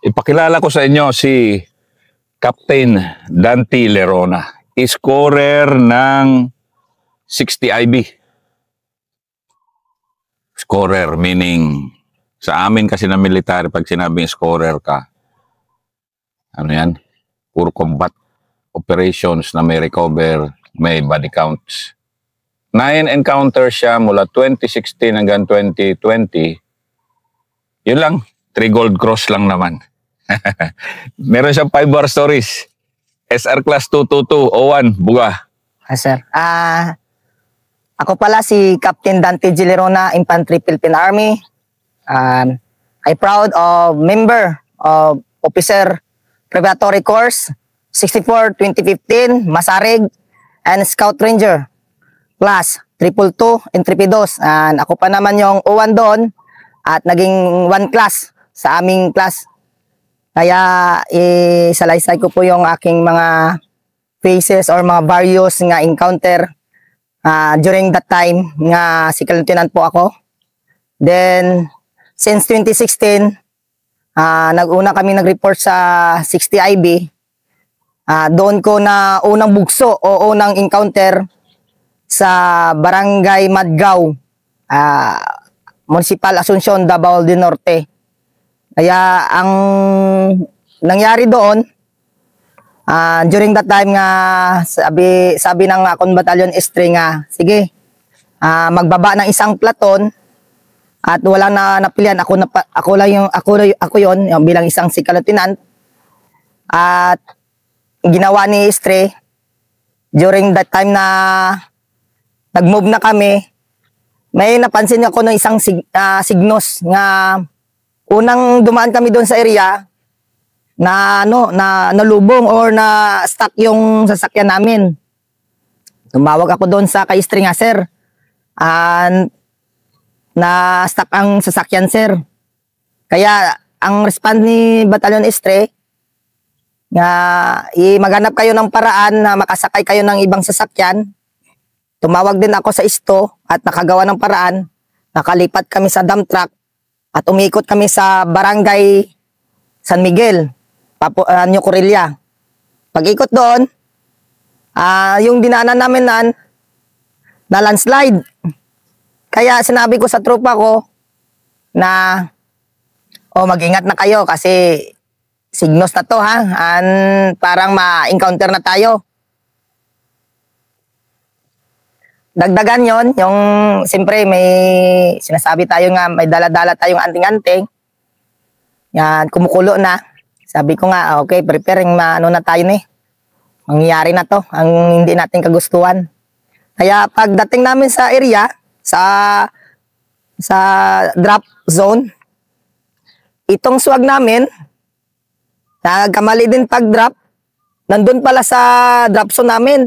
Ipakilala ko sa inyo si Captain Dante Lerona, scorer ng 60 IB. Scorer meaning sa amin kasi na military, pag sinabing scorer ka, ano yan? Puro combat operations na may recover, may body counts. 9 encounters siya mula 2016 hanggang 2020. Yun lang, 3 gold cross lang naman. Meron siyang 5 war stories. SR Class 222-01, Buga. Sir. Ako pala si Captain Dante G. Lerona, Infantry Philippine Army. I proud of member of Officer Preparatory Course 64-2015, Masarig, and Scout Ranger Class 222 Intrepidos. And ako pa naman yung O1 doon at naging 1 class sa aming class. Kaya isalaysay ko po yung aking mga phases or mga various nga encounter during that time nga second lieutenant po ako. Then since 2016 nag-una kami nag-report sa 60 IB. Doon ko na unang bugso o unang encounter sa Barangay Madgaw, Municipal Asuncion, Davao del Norte. Kaya ang nangyari doon, during that time nga, sabi ng akong batalyon Estre nga, sige, magbaba ng isang platon at wala na napilian. Ako yon bilang isang second-lieutenant. At ginawa ni Estre, during that time na nag-move na kami, may napansin ako ng isang signos nga unang dumaan kami doon sa area na nalubong or na stuck yung sasakyan namin. Tumawag ako doon sa kay Estre nga, sir. Na stuck ang sasakyan, sir. Kaya ang response ni Batalyon Estre nga maghanap kayo ng paraan na makasakay kayo ng ibang sasakyan. Tumawag din ako sa isto at nakagawa ng paraan. Nakalipat kami sa dump truck at umikot kami sa Barangay San Miguel, New Corilla. Pag-ikot doon, yung dinaanan namin na landslide. Kaya sinabi ko sa tropa ko na mag-ingat na kayo kasi signos na to parang ma-encounter na tayo. Dagdagan yon, yung siyempre may sinasabi tayo nga may dala-dala tayong anting-anting. Yan, kumukulo na. Sabi ko nga, okay, preparing na tayo ni. Mangyayari na to, ang hindi natin kagustuhan. Kaya pagdating namin sa area, sa drop zone, itong swag namin, nagkamali din pag-drop, nandun pala sa drop zone namin,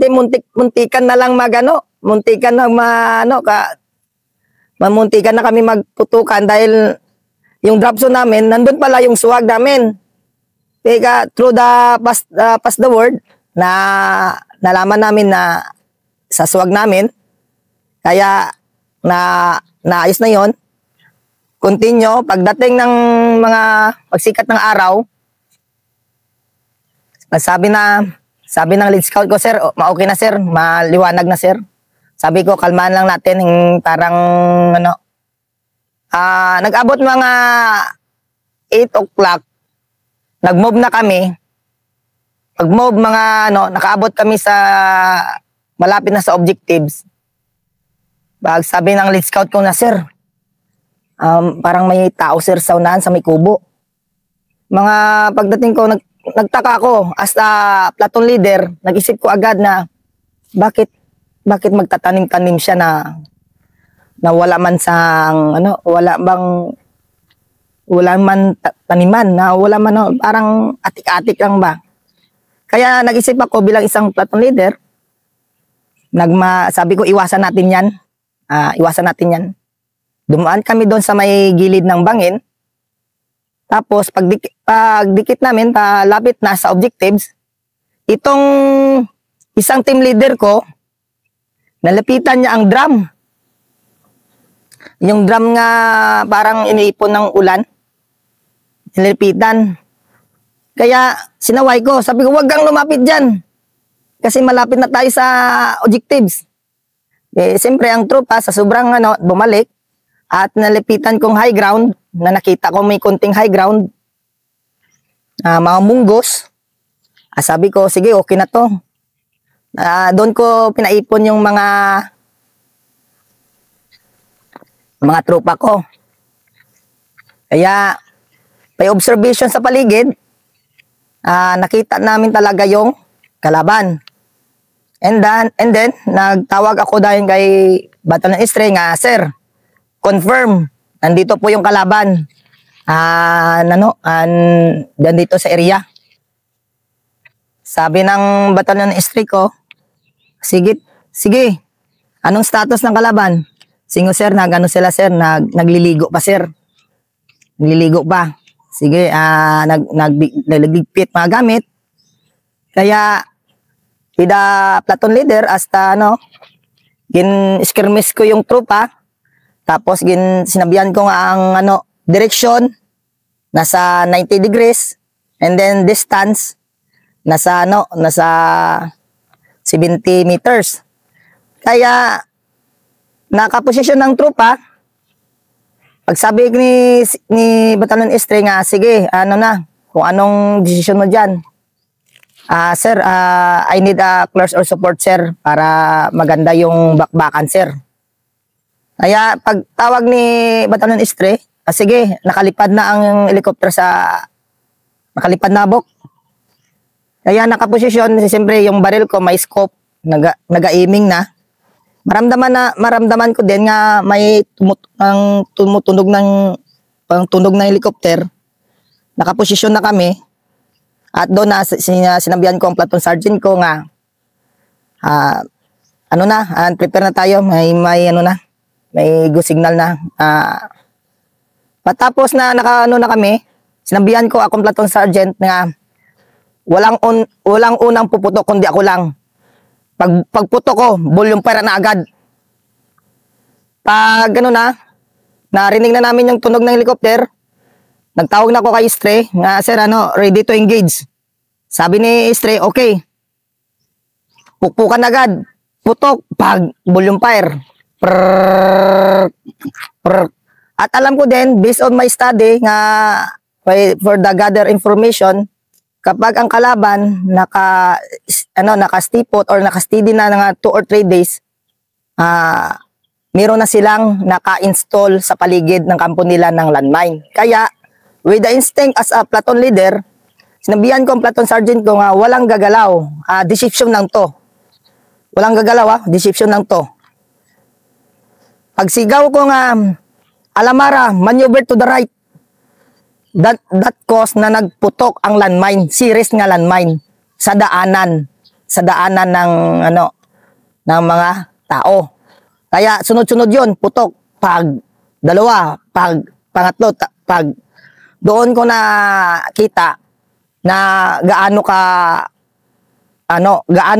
muntikan na lang muntikan na kami magputukan dahil yung drop zone namin, nandun pala yung swag namin. Kaya through the past the word, na nalaman namin na sa swag namin, kaya naayos na yon. Continue, pagdating ng mga pagsikat ng araw, sabi ng lead scout ko, sir, okay na sir, maliwanag na sir. Sabi ko, kalmahan lang natin, parang nag-abot mga 8 o'clock, nag-move na kami. Pag-move nakaabot kami sa, malapit na sa objectives. Sabi ng lead scout ko na, sir, parang may tao sir sa unahan sa may kubo. Pagdating ko, nagtaka ako as a platoon leader, nag-isip ko agad na bakit magtatanim-tanim siya na wala man wala man taniman, na wala man parang atik-atik lang ba. Kaya nag-isip ako bilang isang platoon leader, sabi ko iwasan natin yan. Dumaan kami doon sa may gilid ng bangin. Tapos pagdikit namin, lapit na sa objectives, itong isang team leader ko, nalapitan niya ang drum. Yung drum nga parang iniipon ng ulan. Nalapitan. Kaya sinaway ko, sabi ko, wag kang lumapit dyan. Kasi malapit na tayo sa objectives. Eh, siyempre, ang tropa sa sobrang bumalik at nalipitan kong high ground, na nakita ko may konting high ground, mga munggos. Sabi ko, sige, okay na to. Doon ko pinaipon yung mga tropa ko. Kaya, may observation sa paligid, nakita namin talaga yung kalaban. And then, nagtawag ako dahil kay Battalion Istre nga, sir, confirm, nandito po yung kalaban. Diyan dito sa area. Sabi ng Battalion Istre ko, sige, anong status ng kalaban? Singo sir, sila sir, nagliligo pa sir. Nagliligo pa. Sige, nagligpit mga gamit. Kaya, ida platoon leader, hasta skirmish ko yung tropa. Tapos, sinabihan ko nga ang direction, nasa 90 degrees. And then, distance, nasa 70 meters. Kaya, nakaposisyon ng tropa. Pagsabi ni Battalion Istre nga, sige, kung anong desisyon mo dyan. Sir, I need a close or support, sir, para maganda yung bakbakan, sir. Kaya pagtawag ni Battalion Istre, sige, nakalipad na ang helicopter nakalipad na bok. Kaya nakaposisyon, siyempre yung baril ko may scope, naga-aiming na. Maramdaman ko din nga may tumutunog ng helicopter. Nakaposisyon na kami. At doon sinabihan ko ang platoon sergeant ko nga, prepare na tayo, may go signal na. Patapos na na kami, sinabihan ko akong platoon sergeant nga, walang unang puputok kundi ako lang. Pagputok ko, volume fire na agad. Pag narinig na namin yung tunog ng helicopter, nagtawag na ako kay Istre, nga sir, ready to engage. Sabi ni Istre, okay. Pukpukan agad. Putok, pag volume fire. At alam ko din, based on my study, nga for the gather information, kapag ang kalaban nakastipot or nakastidi na ng 2 or 3 days, meron na silang naka-install sa paligid ng kampo nila ng landmine. Kaya, with the instinct as a platoon leader, sinabihan ko ang platoon sergeant ko nga walang gagalaw, deception lang to. Walang gagalaw, deception lang to. Pagsigaw ko nga, Alamara, maneuver to the right. That cause na nagputok ang landmine, series nga landmine sa daanan ng ng mga tao. Kaya sunod-sunod 'yon, putok, pag dalawa, pag pangatlo, pag doon ko na kita na gaano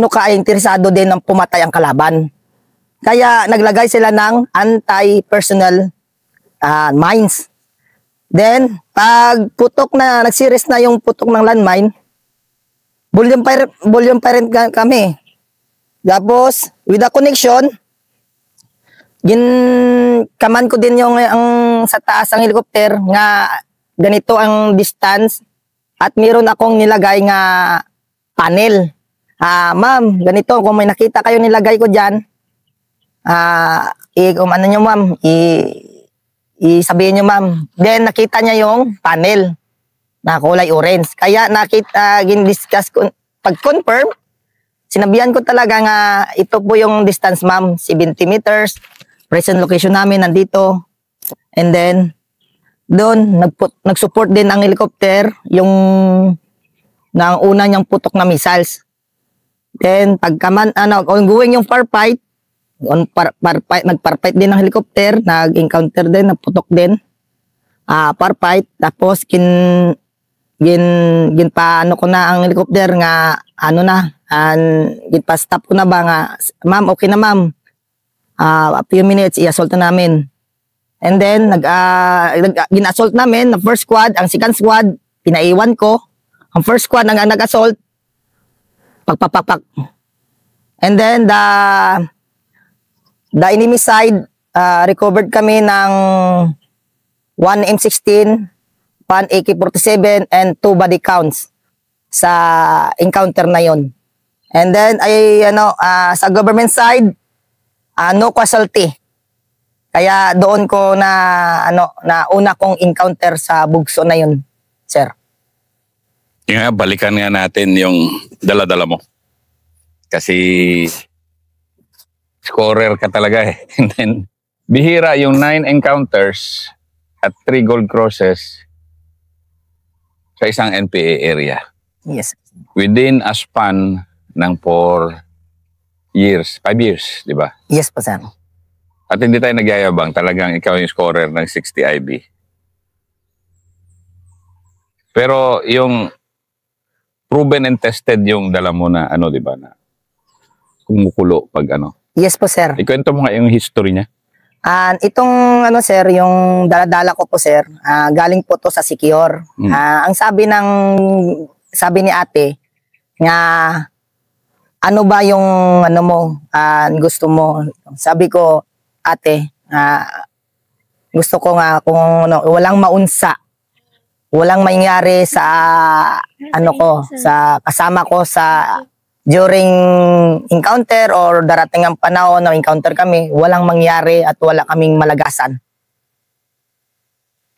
ka interesado din ng pumatay ang kalaban. Kaya naglagay sila ng anti-personnel mines. Then, pag putok na, nag-series na yung putok ng landmine, volume fire kami. Tapos, with the connection, kaman ko din yung sa taas ng helicopter nga ganito ang distance at meron akong nilagay nga panel. Ma'am, ganito, kung may nakita kayo nilagay ko dyan, ma'am, sabihin nyo ma'am. Then nakita niya yung panel na kulay orange. Kaya gin-discuss ko, pag-confirm, sinabihan ko talaga nga ito po yung distance ma'am, 70 meters. Present location namin nandito. And then, doon, nag-support din ang helicopter yung nang una niyang putok na missiles. Then, ongoing yung firefight, nag-firefight din ng helicopter, nag-encounter din, nagputok din. Firefight, tapos paano ko na ang helicopter nga, ginpa-stop ko na ba nga, ma'am, okay na ma'am. A few minutes, i-assault na namin. And then, gin-assault namin, the first squad, ang second squad, pinaiwan ko. Ang first squad ang nag-assault, pagpapapak. And then the enemy side, recovered kami ng 1 M16, 1 AK-47, and 2 body counts sa encounter na yon. And then sa government side, no casualty. Kaya doon ko na una kong encounter sa bugso na yun, sir. Balikan nga natin yung dala-dala mo. Kasi scorer ka talaga eh. And then, bihira yung 9 encounters at 3 gold crosses sa isang NPA area. Yes. Within a span ng 4 years, 5 years, di ba? Yes po, sir. At hindi tayo nagyayabang, talagang ikaw yung scorer ng 60 IB. Pero yung proven and tested yung dala mo na di ba, na kumukulo pag Yes po, sir. Ikwento mo nga yung history niya. Itong sir, yung daladala ko po, sir, galing po to sa Secure. Ang sabi ni ate, nga ano ba yung gusto mo? Sabi ko, ate, gusto ko nga kung walang maunsa, walang mangyari sa sa kasama ko sa during encounter or darating ang panahon na encounter kami, walang mangyari at wala kaming malagasan.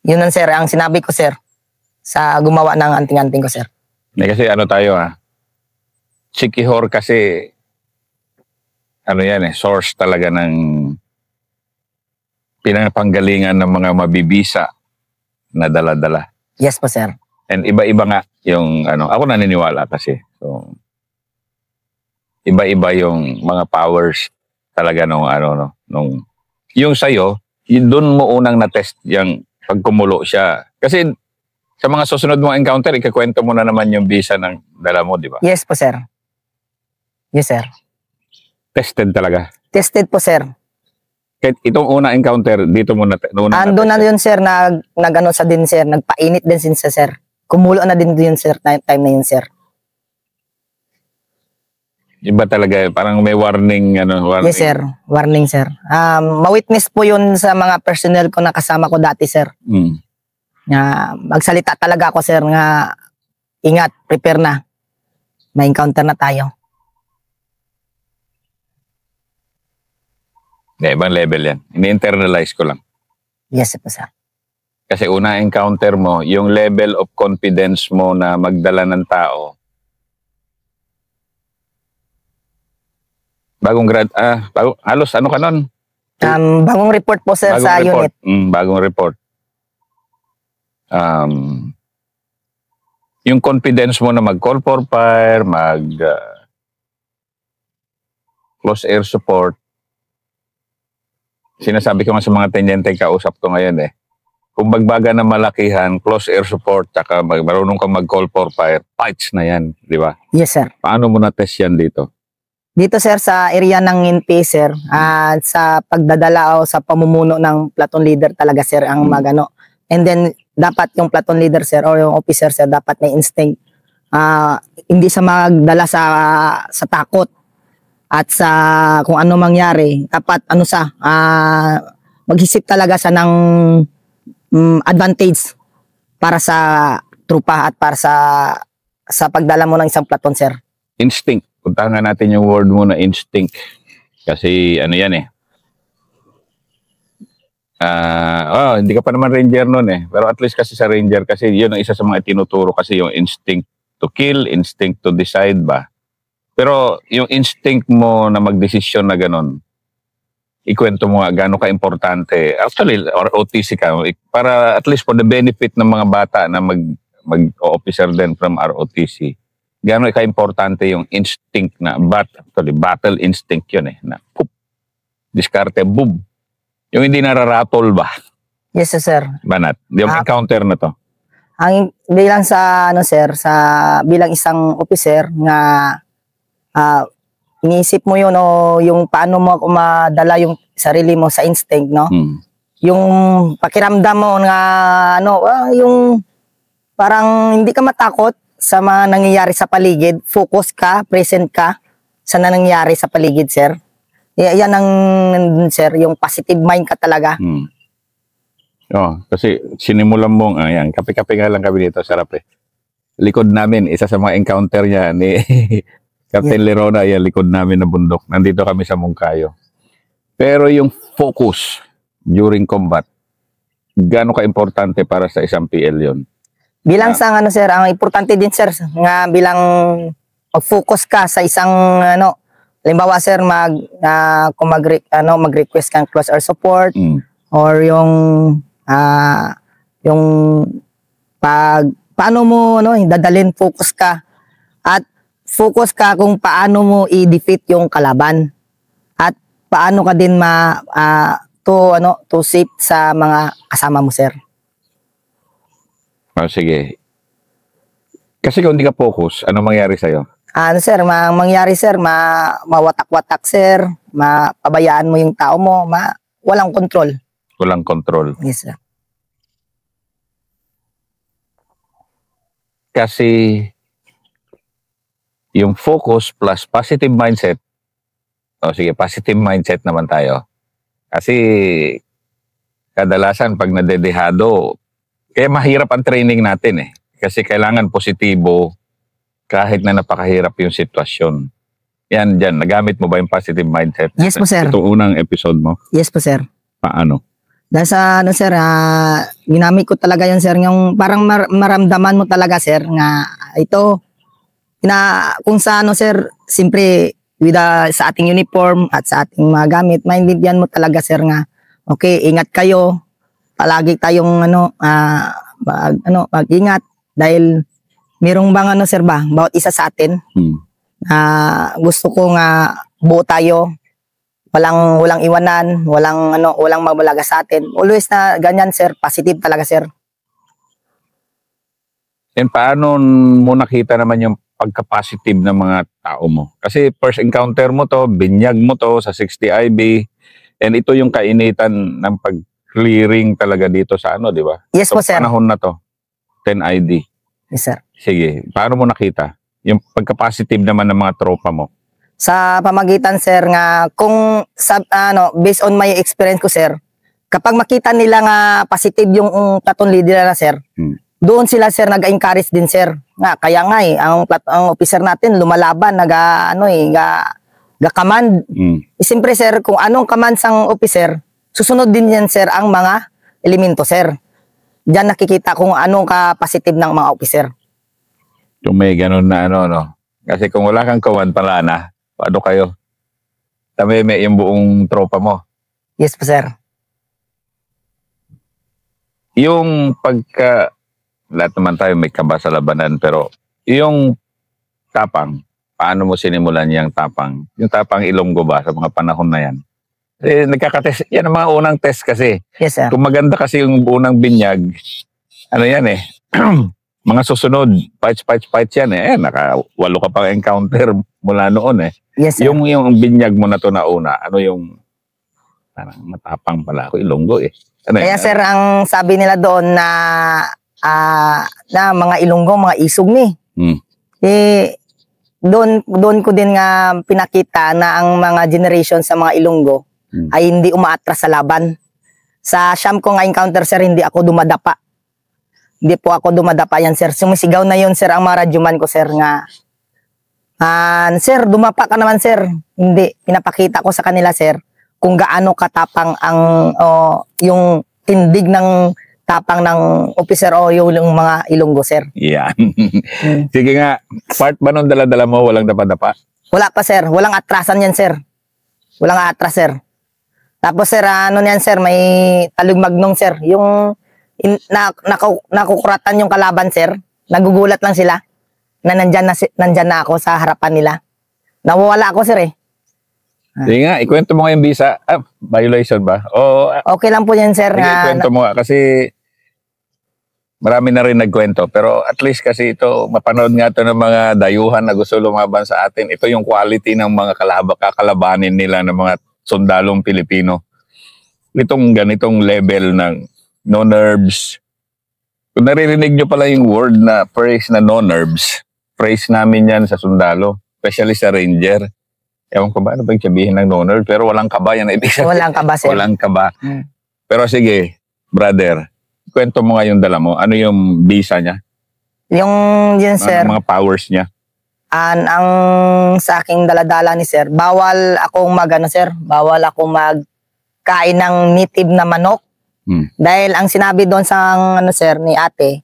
Yun ang sir, ang sinabi ko, sir, sa gumawa ng anting-anting ko, sir. Kasi tayo Sikihor kasi source talaga ng pinapanggalingan ng mga mabibisa na dala-dala. Yes po, sir. And iba-iba nga yung ako naniniwala kasi. So iba-iba yung mga powers talaga nung yung sayo, doon mo unang na-test yung pagkumulo siya. Kasi sa mga susunod mong encounter, ikakwento mo na naman yung visa ng dala mo, di ba? Yes po, sir. Yes, sir. Tested talaga? Tested po, sir. Kahit itong unang encounter, dito mo na ando na yun, sir, sa din, sir. Nagpainit din sa sir. Kumulo na din yun, sir, time na yun, sir. Iba talaga, parang may warning, warning. Yes, sir. Warning, sir. Ma-witness po yun sa mga personnel ko na kasama ko dati, sir. Magsalita talaga ako, sir, nga ingat, prepare na. May encounter na tayo. Ibang level yan. Ini-internalize ko lang. Yes, po, sir. Kasi una encounter mo, yung level of confidence mo na magdala ng tao. Bagong halos ka nun? Bagong report po, sir, sa unit. Bagong report. Yung confidence mo na mag-call for fire, close air support. Sinasabi ko nga sa mga tenyente kausap ko ngayon kung bagbaga na malakihan, close air support, tsaka marunong kang mag-call for fire, fights na yan, di ba? Yes, sir. Paano mo na-test yan dito? Dito, sir, sa area ng NP, sir, sa pagdadala o sa pamumuno ng platoon leader talaga, sir, ang And then, dapat yung platoon leader, sir, or yung officer, sir, dapat may instinct. Hindi sa magdala sa takot at sa kung ano mangyari. Dapat, mag-isip talaga siya ng advantage para sa trupa at para sa pagdala mo ng isang platoon, sir. Instinct. Punta nga natin yung word mo na instinct. Kasi yan hindi ka pa naman ranger nun Pero at least kasi sa ranger, kasi yun ang isa sa mga tinuturo kasi yung instinct to kill, instinct to decide ba. Pero yung instinct mo na magdesisyon na ganun, ikwento mo nga gano'n ka-importante. Actually, or ROTC ka, para at least for the benefit ng mga bata na mag-officer din from ROTC. Gano'n ka-importante yung instinct na, battle instinct yun na poop, diskarte, boom. Yung hindi nararatol ba? Yes, sir. Banat, yung encounter na to. Ang bilang bilang isang officer nga iniisip mo yun o yung paano mo madala yung sarili mo sa instinct, no? Yung pakiramdam mo nga yung parang hindi ka matakot sa mga nangyayari sa paligid, focus ka, present ka sa nangyayari sa paligid, sir. Yan ang, sir, yung positive mind ka talaga. Oh, kasi sinimulan mong, ayan, kape-kape nga lang kami dito, sarap eh. Likod namin, isa sa mga encounter niya ni Captain Lerona, yan, likod namin na bundok. Nandito kami sa Mungkayo. Pero yung focus during combat, gaano ka-importante para sa isang PL yon? Bilang sa ano, sir, ang importante din, sir, nga bilang mag-focus ka sa isang ano, halimbawa, sir, kung mag-request kang close air support or yung paano mo dadalhin, focus ka at focus ka kung paano mo i-defeat yung kalaban at paano ka din to safe sa mga kasama mo, sir. Oh, sige. Kasi kung hindi ka focus, ano mangyari sa'yo? Ano, sir, mangyari, sir, mawatak-watak, sir, mapabayaan mo yung tao mo, walang control. Walang control. Yes, sir. Kasi yung focus plus positive mindset, sige, positive mindset naman tayo. Kasi kadalasan pag nadedehado, kaya mahirap ang training natin eh. Kasi kailangan positibo kahit na napakahirap yung sitwasyon. Yan, dyan. Nagamit mo ba yung positive mindset? Yes po, sir. Ito unang episode mo? Yes po, sir. Paano? Dahil sa, sir, ginamit ko talaga yun, sir. Yung parang maramdaman mo talaga, sir, nga ito, kung sa sir, simpre, sa ating uniform at sa ating mga gamit, maintindihan mo talaga, sir, nga, okay, ingat kayo, palagi tayong, mag-ingat, dahil, merong bang, sir ba, bawat isa sa atin, gusto ko nga, buo tayo, walang iwanan, walang mabalaga sa atin. Always na ganyan, sir, positive talaga, sir. And paano mo nakita naman yung pagka-positive ng mga tao mo? Kasi first encounter mo to, binyag mo to sa 60 IB, and ito yung kainitan ng pag-clearing talaga dito sa di ba? Yes po, sir. Panahon na to, 10 ID. Yes, sir. Sige, paano mo nakita yung pagka-positive naman ng mga tropa mo? Sa pamagitan, sir, nga kung based on my experience ko, sir, kapag makita nila nga positive yung platoon leader na, sir, doon sila, sir, nag-encourage din, sir. Nga kaya nga ang officer natin lumalaban, command. Siyempre, sir, kung anong command sang officer, susunod din yan, sir, ang mga elemento, sir. Diyan nakikita kung anong ka-positive ng mga officer. Kung may ganun na Kasi kung wala kang kawan pala na, paano kayo? Tameme yung buong tropa mo. Yes po, sir. Yung lahat naman tayo may kaba sa labanan, pero yung tapang, paano mo sinimulan yung tapang? Yung tapang Ilonggo ba sa mga panahon na yan? Nagkakatest, yan ang mga unang test kasi. Yes, sir. Kung maganda kasi yung unang binyag, yan mga susunod, fights yan naka-8 ka pang encounter mula noon Yes, sir. Yung binyag mo na to na una, yung parang matapang pala ako, Ilonggo Kaya, sir, ang sabi nila doon na mga Ilonggo, mga isog ni. Doon ko din nga pinakita na ang mga generation sa mga Ilonggo ay hindi umaatras sa laban. Sa siyam ko nga encounter, sir, hindi ako dumadapa. Hindi po ako dumadapa yan, sir. Sumisigaw na yun, sir, ang mga radyoman ko, sir, nga sir, dumapa ka naman, sir. Hindi. Pinapakita ko sa kanila, sir, kung gaano katapang yung tindig ng tapang ng officer o yung mga Ilonggo, sir. Yan. Sige nga, part ba nung dala-dala mo, walang dapa-dapa? Wala pa, sir. Walang atrasan yan, sir. Walang atras, sir. Tapos, sir, yan, sir, may talugmagnong, sir. Yung nakukuratan yung kalaban, sir. Nagugulat lang sila na nandyan na ako sa harapan nila. Nawawala ako, sir, Sige nga, ikwento mo nga yung visa. Violation ba? Okay lang po yan, sir. Ikwento mo nga kasi marami na rin nagkwento. Pero at least kasi ito, mapanood nga ito ng mga dayuhan na gusto lumaban sa atin. Ito yung quality ng mga kakalabanin nila ng mga sundalong Pilipino. Itong ganitong level ng no nerves, Kung naririnig nyo pala yung word na phrase na no nerves, phrase namin yan sa sundalo, especially sa ranger. Ewan ko ba, ano ba yung sabihin ng no nerves? Pero walang kaba yan. Walang kaba, sir. Walang kaba. Pero sige, brother, kwento mo nga yung dala mo. Ano yung visa niya? Yun, sir. Ano mga powers niya? Ang sa aking daladala ni sir, bawal akong bawal akong magkain ng native na manok. Dahil ang sinabi doon sa sir ni ate,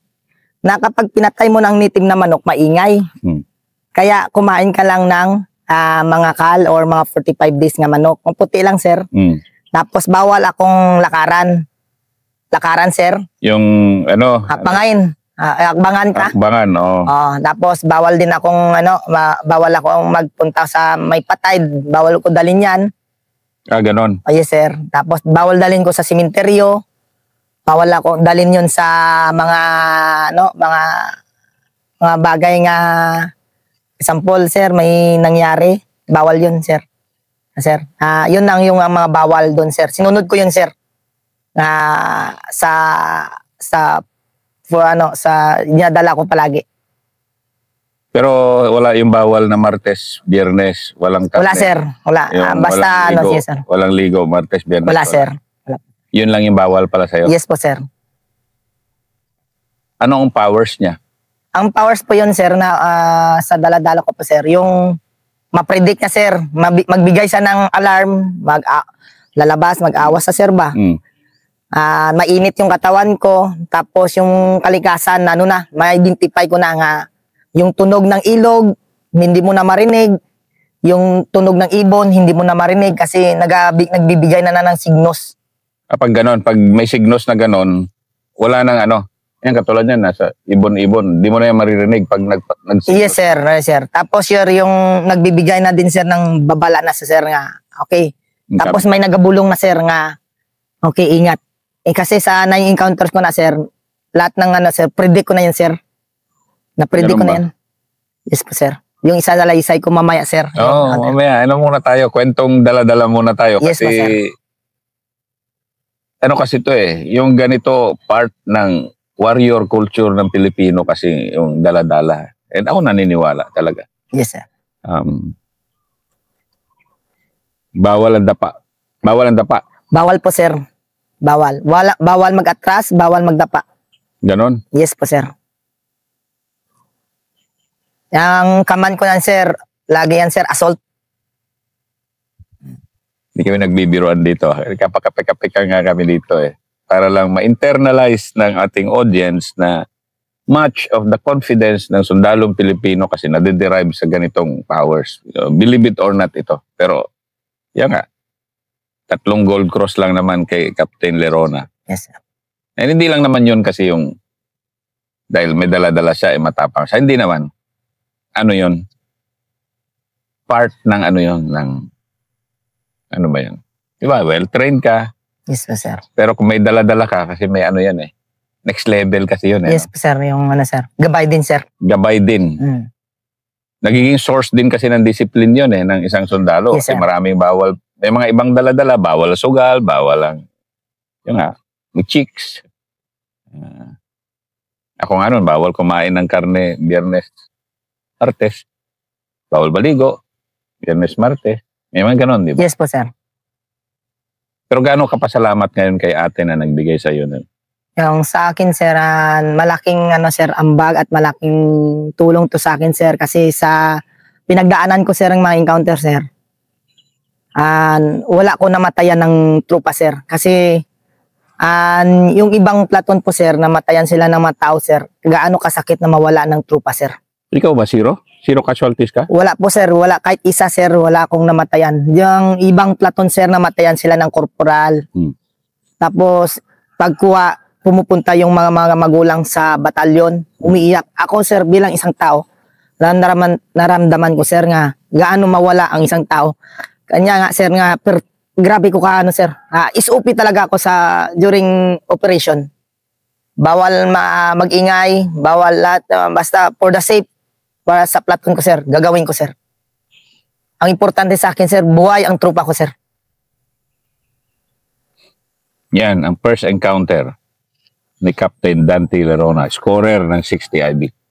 na kapag pinatay mo ng native na manok, maingay. Kaya kumain ka lang ng mga kal or mga 45 days nga manok. Kung puti lang, sir. Tapos bawal akong lakaran. Lakaran, sir. Yung ano? Hapangain. Akbangan ka. Akbangan, oo. Tapos bawal din akong bawal akong magpunta sa may patay. Bawal ko dalhin yan. Ganon. Yes, sir. Tapos bawal dalhin ko sa simenteryo. Bawal ako dalhin yun sa mga mga bagay nga example, sir, may nangyari. Bawal yun, sir. Sir, yun lang yung mga bawal doon, sir. Sinunod ko yun, sir. Sa dinadala ko palagi. Pero wala yung bawal na Martes, Biyernes, walang karne. Wala, sir. Wala. Basta walang ligo, sir. Walang ligo, Martes, Biyernes. Wala, sir. Wala. Yun lang yung bawal pala sa'yo? Yes po, sir. Ano ang powers niya? Ang powers po yun, sir, na sa daladala ko po, sir, yung ma-predict na, sir. Magbigay siya ng alarm, lalabas, mag-awas sa sir ba? Mainit yung katawan ko, tapos yung kalikasan, ma-identify ko na nga, yung tunog ng ilog, hindi mo na marinig, yung tunog ng ibon, hindi mo na marinig kasi nagbibigay na ng signos. Pag ganon, pag may signos na ganon, wala nang yan katulad yan, nasa ibon-ibon, di mo na yan maririnig pag nagsignos. Yes, sir. Yes, sir. Tapos sir, yung nagbibigay na din, sir, ng babala na sa sir nga, okay. Tapos may nagabulong na, sir, nga, okay, ingat. Kasi sa na-encounters ko na, sir, lahat ng sir, predict ko na yan, sir. Na-predict ko na yan. Yes po, sir. Yung isa na laysay ko mamaya, sir. Mamaya. Muna tayo? Kwentong dala-dala muna tayo. Yes kasi, po, sir. Kasi to yung ganito, part ng warrior culture ng Pilipino kasi yung dala-dala. And ako naniniwala talaga. Yes, sir. Bawal ang dapa. Bawal ang dapa. Bawal po, sir. Bawal. Bawal mag-atras, bawal magdapa. Ganon? Yes po, sir. Yung kaman ko yan, sir, lagi yan, sir, assault. Hindi kami nagbibiruan dito. Kapakape-kape nga kami dito para lang ma-internalize ng ating audience na much of the confidence ng sundalong Pilipino kasi nadederive sa ganitong powers. Believe it or not ito. Pero, yan nga. 3 gold cross lang naman kay Captain Lerona. Yes, sir. And hindi lang naman yun kasi yung dahil may dala-dala siya, matapang siya. Hindi naman. Ano yun? Part ng ano ba yun? Diba? Well-trained ka. Yes po, sir. Pero kung may dala-dala ka, kasi may yan next level kasi yun Yes po, sir. Yung sir. Gabay din, sir. Gabay din. Nagiging source din kasi ng discipline yun ng isang sundalo. Yes, kasi sir. maraming bawal. May mga ibang dala-dala, bawal sugal, bawal lang. Yung may chicks. Ako nga nun, bawal kumain ng karne Biyernes, Martes. Bawal baligo, Biyernes, Martes. May mga ganon, di ba? Yes po, sir. Pero gaano ka pasalamat ngayon kay ate na nagbigay sa iyo nun? Yung sa akin, sir, malaking sir, ambag at malaking tulong to sa akin, sir, kasi sa pinagdaanan ko, sir, ng mga encounter, sir. Wala ko namatayan ng trupa, sir. Kasi yung ibang platon po, sir, namatayan sila ng mga tao, sir. Gaano kasakit na mawala ng trupa, sir. Ikaw ba, zero? Zero casualties ka? Wala po, sir. Wala. Kahit isa, sir, wala akong namatayan. Yung ibang platon, sir, namatayan sila ng korporal. Tapos, pagkuha, pumupunta yung mga magulang sa batalyon, umiiyak. Ako, sir, bilang isang tao, naramdaman ko, sir, nga gaano mawala ang isang tao. Kanya nga, sir, nga, grabe ko sir. SOP talaga ako during operation. Bawal mag-ingay, bawal lahat, basta for the safe, para sa platoon ko, sir, gagawin ko, sir. Ang importante sa akin, sir, buhay ang trupa ko, sir. Yan, ang first encounter. ni Captain Dante Lerona, scorer ng 60 IB.